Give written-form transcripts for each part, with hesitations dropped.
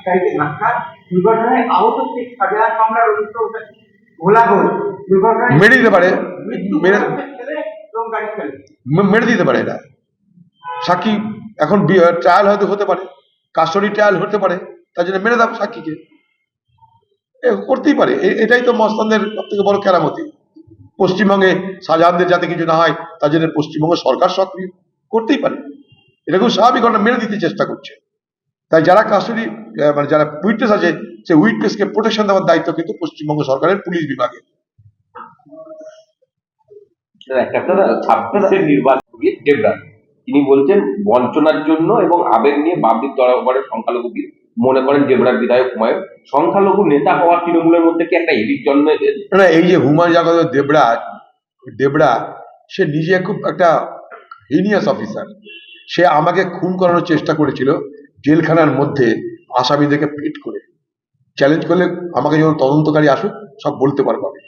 গাড়িতে ধাক্কা, দুর্ঘটনায় আহত 6,000 মামলার অভিযোগ ঘোলাঘোল, দুর্ঘটনায় মেরে দিতে পারে, মৃত্যু ছেলে এবং গাড়ি ফেলে মেরে দিতে পারে। এটা সাক্ষী এখন ট্রায়াল হয়তো হতে পারে, কাস্টডি ট্রায়াল হতে পারে, তার জন্য মেরে দাও সাক্ষীকে, করতেই পারে। এটাই তো মস্তানদের সব থেকে বড় কেরামতি। পশ্চিমবঙ্গে শাহজাহানদের যাতে কিছু না হয় তার জন্য পশ্চিমবঙ্গ সরকার সক্রিয়, করতেই পারে। এটা খুব স্বাভাবিক ঘটনা, মেরে দিতে চেষ্টা করছে। তাই যারা কাস্টডি মানে যারা উইটনেস আছে, সেই উইটনেসকে প্রোটেকশন দেওয়ার দায়িত্ব কিন্তু পশ্চিমবঙ্গ সরকারের পুলিশ বিভাগে। তিনি বলছেন বঞ্চনার জন্য এবং আবেগ নিয়ে বাবলির দরবারের সংখ্যালঘুদের মনে করেন ডেবরার বিধায়ক হুমায়ুন সংখ্যালঘু নেতা হওয়া তৃণমূলের মধ্যে কি একটা এদিক জন্ম। না, এই যে হুমায়ুন জাগত দেবরা সে নিজে খুব একটা হিনিয়াস অফিসার। সে আমাকে খুন করানোর চেষ্টা করেছিল জেলখানার মধ্যে আসামিদেরকে ফিট করে। চ্যালেঞ্জ করলে আমাকে যখন তদন্তকারী আসুক সব বলতে পারবো আমি,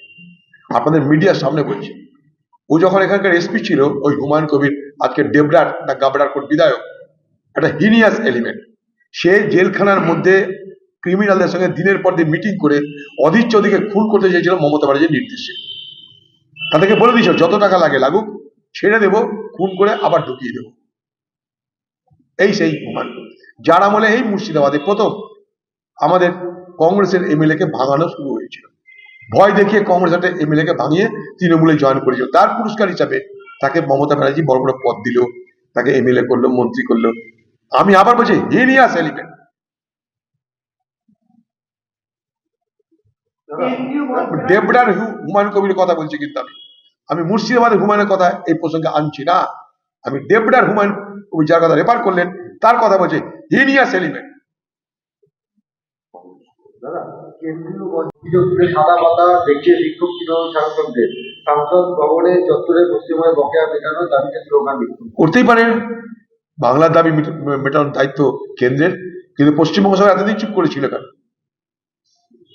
আপনাদের মিডিয়ার সামনে বলছি। ও যখন এখানকার এসপি ছিল, ওই হুমায়ুন কবির আজকে ডেবরার না গাবড়ার কোট বিধায়ক, একটা হিনিয়াস এলিমেন্ট। সে জেলখানার মধ্যে ক্রিমিনালদের সঙ্গে দিনের পর দিন মিটিং করে অধীর চৌধুরীকে খুন করতে চেয়েছিল মমতা ব্যানার্জির নির্দেশে। তাদেরকে বলে দিয়েছিল যত টাকা লাগে লাগুক, ছেড়ে দেবো, খুন করে আবার ঢুকিয়ে দেবো। এই সেই হুমায়ুন, যার আমলে এই মুর্শিদাবাদে প্রথম আমাদের কংগ্রেসের এমএলএ কে ভাঙানো শুরু হয়েছিল। ভয় দেখিয়ে কংগ্রেস একটা এমএলএ কে ভাঙিয়ে তৃণমূলে জয়েন করেছিল। তার পুরস্কার হিসাবে তাকে মমতা ব্যানার্জি বড় বড় পদ দিল, তাকে এমএলএ করলো, মন্ত্রী করলো। আমি আবার বলছি হিনিয়াস এলিমেন্ট। দেবরার হুমায়ুন কবির কথা বলছি, কিন্তু আমি মুর্শিদাবাদের হুমায়ুনের কথা এই প্রসঙ্গে আনছি না। আমি দেবরার হুমায়ুন কবির যার কথা রেফার করলেন তার কথা বলছি, হিনিয়াস এলিমেন্ট। সাদা পাতা দেখিয়ে বিক্ষোভ তৃণমূল সাংসদদের সংসদ ভবনে চত্বরে পশ্চিমবঙ্গে বকেয়া মেটানোর দাবিতে স্লোগান বিক্ষোভ করতেই পারে। বাংলার দাবি মেটানোর দায়িত্ব কেন্দ্রের, কিন্তু পশ্চিমবঙ্গ সরকার এতদিন চুপ করেছিল কেন?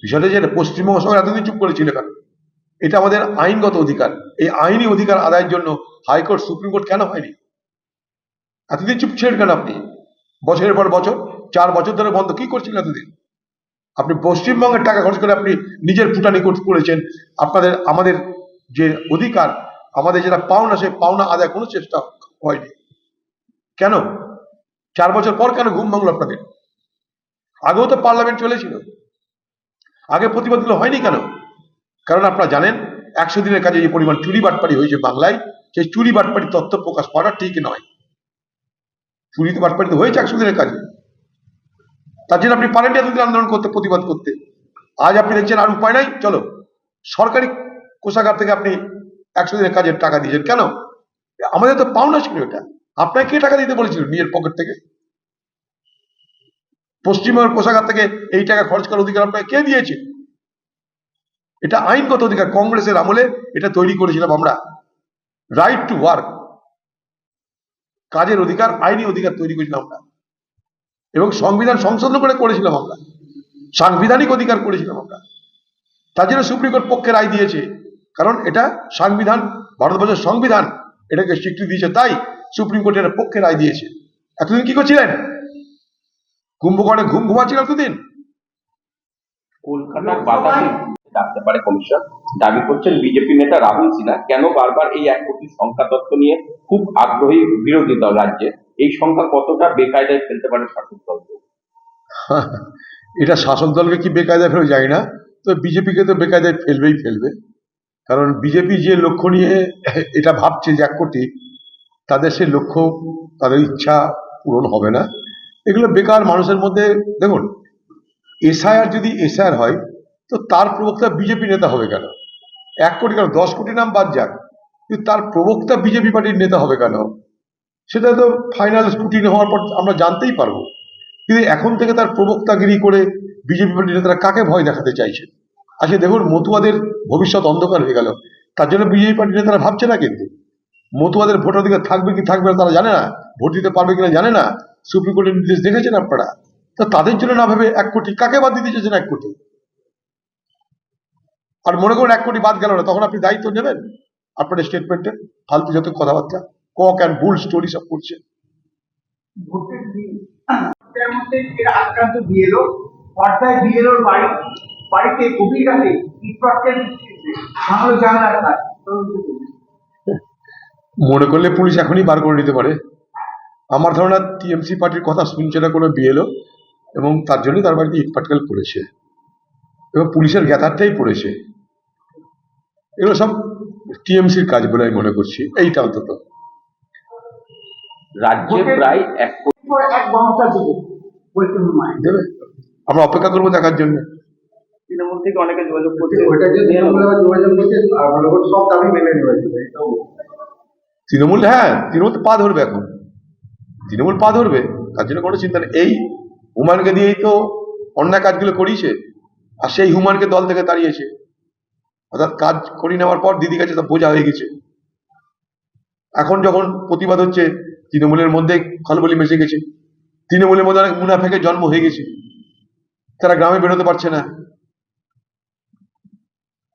বিষয়টা যে পশ্চিমবঙ্গ সরকার এতদিন চুপ করেছিল কেন? এটা আমাদের আইনগত অধিকার। এই আইনি অধিকার আদায়ের জন্য হাইকোর্ট সুপ্রিম কোর্ট কেন হয়নি? এতদিন চুপ ছিলেন কেন আপনি? বছরের পর বছর, 4 বছর ধরে বন্ধ, কি করছিলেন এতদিন? আপনি পশ্চিমবঙ্গের টাকা খরচ করে আপনি নিজের ফুটানি করেছেন। আপনাদের আমাদের যে অধিকার, আমাদের যেটা পাওনা, সেই পাওনা আদায় কোনো চেষ্টা হয়নি কেন? 4 বছর পর কেন ঘুম ভাঙলো আপনাদের? আগেও তো পার্লামেন্ট চলেছিল, আগে প্রতিবাদগুলো হয়নি কেন? কারণ আপনারা জানেন 100 দিনের কাজে যে পরিমাণ চুরি বাটপাড়ি হয়েছে বাংলায়, সেই চুরি বাটপাড়ি তথ্য প্রকাশ করা ঠিক নয়। চুরি বাটপাড়ি তো হয়েছে 100 দিনের কাজে, তার জন্য আপনি পারেন এতদিন আন্দোলন করতে, প্রতিবাদ করতে। আজ আপনি দেখছেন আর উপায় নাই, চলো সরকারি কোষাগার থেকে আপনি 100 দিনের কাজের টাকা দিয়েছেন কেন? আমাদের তো পাওনা ছিল এটা। আপনাকে কে টাকা দিতে বলেছিল নিজের পকেট থেকে? পশ্চিমবঙ্গের কোষাগার থেকে এই টাকা খরচ করার অধিকার আপনাকে কে দিয়েছে? এটা আইনগত অধিকার। কংগ্রেসের আমলে এটা তৈরি করেছিলাম আমরা, রাইট টু ওয়ার্ক, কাজের অধিকার, আইনি অধিকার তৈরি করেছিলাম আমরা, এবং সংবিধান সংশোধন করে করেছিলাম আমরা, সাংবিধানিক অধিকার করেছিলাম আমরা। তার জন্য সুপ্রিম কোর্ট পক্ষে রায় দিয়েছে, কারণ এটা সংবিধান, ভারতবর্ষের সংবিধান এটাকে স্বীকৃতি দিয়েছে, তাই সুপ্রিম কোর্ট এর পক্ষে রায় দিয়েছে। এতদিন কি করছিলেন? কুম্ভকর্ণে ঘুমাচ্ছিলেন এতদিন। কলকাতার বাতাসে ডাকতে পারে কমিশন, দাবি করছেন বিজেপি নেতা রাহুল সিনহা। কেন বারবার এই 1 কোটি সংখ্যা তত্ত্ব নিয়ে খুব আগ্রহী বিরোধী দল রাজ্যে? এই সংখ্যা কতটা বেকায়দায় ফেলতে পারে শাসক দলকে? এটা শাসক দলকে কি বেকায়দায় ফেলবে জানি না, তো বিজেপিকে তো বেকায়দায় ফেলবে। কারণ বিজেপি যে লক্ষ্য নিয়ে এটা ভাবছে যে 1 কোটি, তাদের সে লক্ষ্য, তাদের ইচ্ছা পূরণ হবে না। এগুলো বেকার মানুষের মধ্যে। দেখুন, এসআইআর যদি এসআইআর হয় তো তার প্রবক্তা বিজেপি নেতা হবে কেন? 1 কোটি কেন, 10 কোটি নাম বাদ যাক, কিন্তু তার প্রবক্তা বিজেপি পার্টির নেতা হবে কেন? সেটা তো ফাইনাল স্ক্রুটিনি হওয়ার পর আমরা জানতেই পারবো। কিন্তু এখন থেকে তার প্রবক্তাগিরি করে বিজেপি পার্টির নেতারা কাকে ভয় দেখাতে চাইছে? আজকে দেখুন মতুয়াদের ভবিষ্যৎ অন্ধকার হয়ে গেল। তার জন্য বিজেপি পার্টির নেতারা ভাবছে না, কিন্তু মতুয়াদের ভোটাধিকার থাকবে কি থাকবে না তারা জানে না, ভোট দিতে পারবে কিনা জানে না। সুপ্রিম কোর্টের নির্দেশ দেখেছেন আপনারা, তো তাদের জন্য না ভেবে 1 কোটি, কাকে বাদ দিতে চেয়েছেন 1 কোটি? আর মনে করুন 1 কোটি বাদ গেল না, তখন আপনি দায়িত্ব নেবেন আপনাদের স্টেটমেন্টে? ফালতু যত কথাবার্তা, কক অ্যান্ড বুল স্টোরি সব করছে। ভোটের দিন তার মধ্যে এরা আক্রান্ত বিএলও পর্দায় বিএলওর বাড়িতে গভীর রাতে ইটপাটকেল ভাঙলো জানলার কাজ তদন্ত করুন। মনে করলে পুলিশ এখনই বার করে নিতে পারে। আমার ধারণা টিএমসি পার্টির কথা শুনছে না কোনো বিএলও, এবং তার জন্যই তার বাড়িতে ইটপাটকেল পড়েছে এবং পুলিশের গ্যাথারটাই পড়েছে। এগুলো সব টিএমসির কাজ বলে আমি মনে করছি, এইটা অন্তত। রাজ্যে প্রায় 1 কোটি পর এক গণতা দেবে বলতে হুমায়ুন। দেবে, আমরা অপেক্ষা করবো দেখার জন্য। তৃণমূল থেকে অনেকে যোগাযোগ করছে। ওইটা যে তৃণমূল আবার যোগাযোগ করছে আর মনে সব দাবি মেনে নিয়েছে। তৃণমূল, হ্যাঁ তৃণমূল তো পা ধরবে এখন, তৃণমূল পা ধরবে, তার জন্য কোনো চিন্তা নেই। এই হুমায়ুনকে দিয়েই তো অন্যায় কাজগুলো করিয়েছে, আর সেই হুমায়ুনকে দল থেকে তাড়িয়েছে। অর্থাৎ কাজ করিয়ে নেওয়ার পর দিদি কাছে তা বোঝা হয়ে গেছে। এখন যখন প্রতিবাদ হচ্ছে, তৃণমূলের মধ্যে খলবলি মিশে গেছে, তৃণমূলের মধ্যে অনেক মুনাফেকের জন্ম হয়ে গেছে, তারা গ্রামে বেরোতে পারছে না।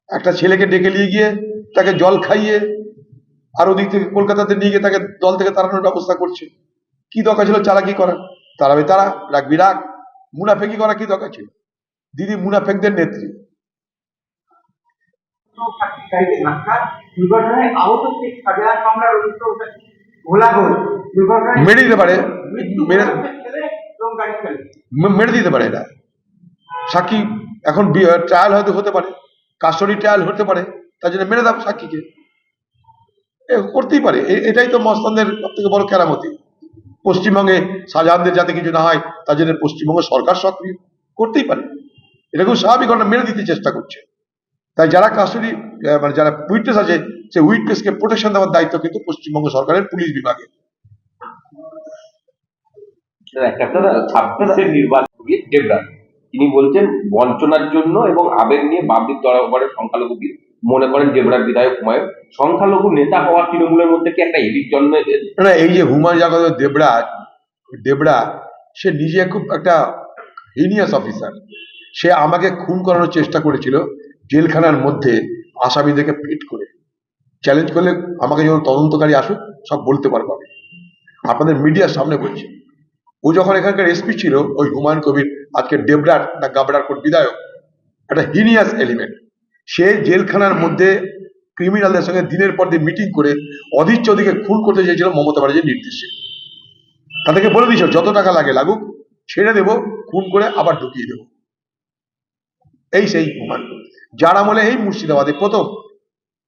একটা ছেলেকে ডেকে নিয়ে গিয়ে তাকে জল খাইয়ে আর ওদিক থেকে কলকাতাতে নিয়ে গিয়ে তাকে দল থেকে তাড়ানোর ব্যবস্থা করছে। কি দরকার ছিল চালাকি করা? তারাবে তারা, রাখবি রাখ, মুনাফেকি করা কি দরকার ছিল? দিদি মুনাফেকদের নেত্রী। গাড়িতে ধাক্কা, দুর্ঘটনায় আহত শেখ শাহজাহান মামলার অভিযুক্ত ঘোলাঘোল দুর্ঘটনায় মেরে দিতে পারে, মৃত্যু মেরে ছেলে এবং গাড়ি ফেলে। মেরে দিতে পারে এরা। সাক্ষী এখন ট্রায়াল হয়তো হতে পারে, কাস্টডি ট্রায়াল হতে পারে, তার জন্য মেরে দাও সাক্ষীকে। করতেই পারে, এটাই তো মস্তানদের সব থেকে বড় কেরামতি। পশ্চিমবঙ্গে শাহজাহানদের যাতে কিছু না হয় তার জন্য পশ্চিমবঙ্গ সরকার সক্রিয়, করতেই পারে। এটা খুব স্বাভাবিক ঘটনা, মেরে দিতে চেষ্টা করছে। তাই যারা কাস্টডি মানে যারা উইটনেস আছে, সেই উইটনেসকে প্রোটেকশন দেওয়ার দায়িত্ব কিন্তু পশ্চিমবঙ্গ সরকারের পুলিশ বিভাগে। আপনারা 26-এর নির্বাচন দেবরাজ তিনি বলছেন বঞ্চনার জন্য এবং আবেগ নিয়ে বাবলির দরবারে সংখ্যালঘু মনে করেন দেবরাজ বিধায়ক হুমায়ুন সংখ্যালঘু নেতা হওয়া তৃণমূলের মধ্যে কি একটা এলিট জন্ম না, এই যে হুমায়ুন জাগত দেবরা, সে নিজে খুব একটা হিনিয়াস অফিসার। সে আমাকে খুন করানোর চেষ্টা করেছিল জেলখানার মধ্যে আসামিদেরকে পিট করে। চ্যালেঞ্জ করলে আমাকে যখন তদন্তকারী আসুক সব বলতে পারবো আমি, আপনাদের মিডিয়ার সামনে বলছি। ও যখন এখানকার এসপি ছিল, ওই হুমায়ুন কবির আজকে ডেবরার না গাবড়ার কোট বিধায়ক, একটা হিনিয়াস এলিমেন্ট। সে জেলখানার মধ্যে ক্রিমিনালদের সঙ্গে দিনের পর দিন মিটিং করে অধীর চৌধুরীকে খুন করতে চেয়েছিল মমতা ব্যানার্জির নির্দেশে। তাদেরকে বলে দিয়েছিল যত টাকা লাগে লাগুক, ছেড়ে দেবো, খুন করে আবার ঢুকিয়ে দেবো। এই সেই হুমায়ুন, যার আমলে এই মুর্শিদাবাদে প্রথম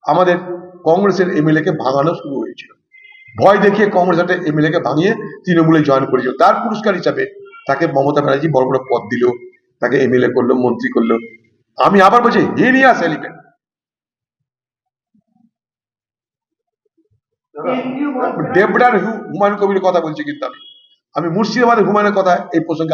আমাদের কংগ্রেসের এমএলএ কে ভাঙানো শুরু হয়েছিল। ভয় দেখিয়ে কংগ্রেস একটা এমএলএ কে ভাঙিয়ে তৃণমূলে জয়েন করেছিল। তার পুরস্কার হিসাবে তাকে মমতা ব্যানার্জি বড় বড় পদ দিল, তাকে এমএলএ করলো, মন্ত্রী করলো। আমি আবার বলছি হিনিয়াস এলিমেন্ট। দেবরার হুমায়ুন কবির কথা বলছি, কিন্তু আমি মুর্শিদাবাদের হুমায়ুনের কথা এই প্রসঙ্গে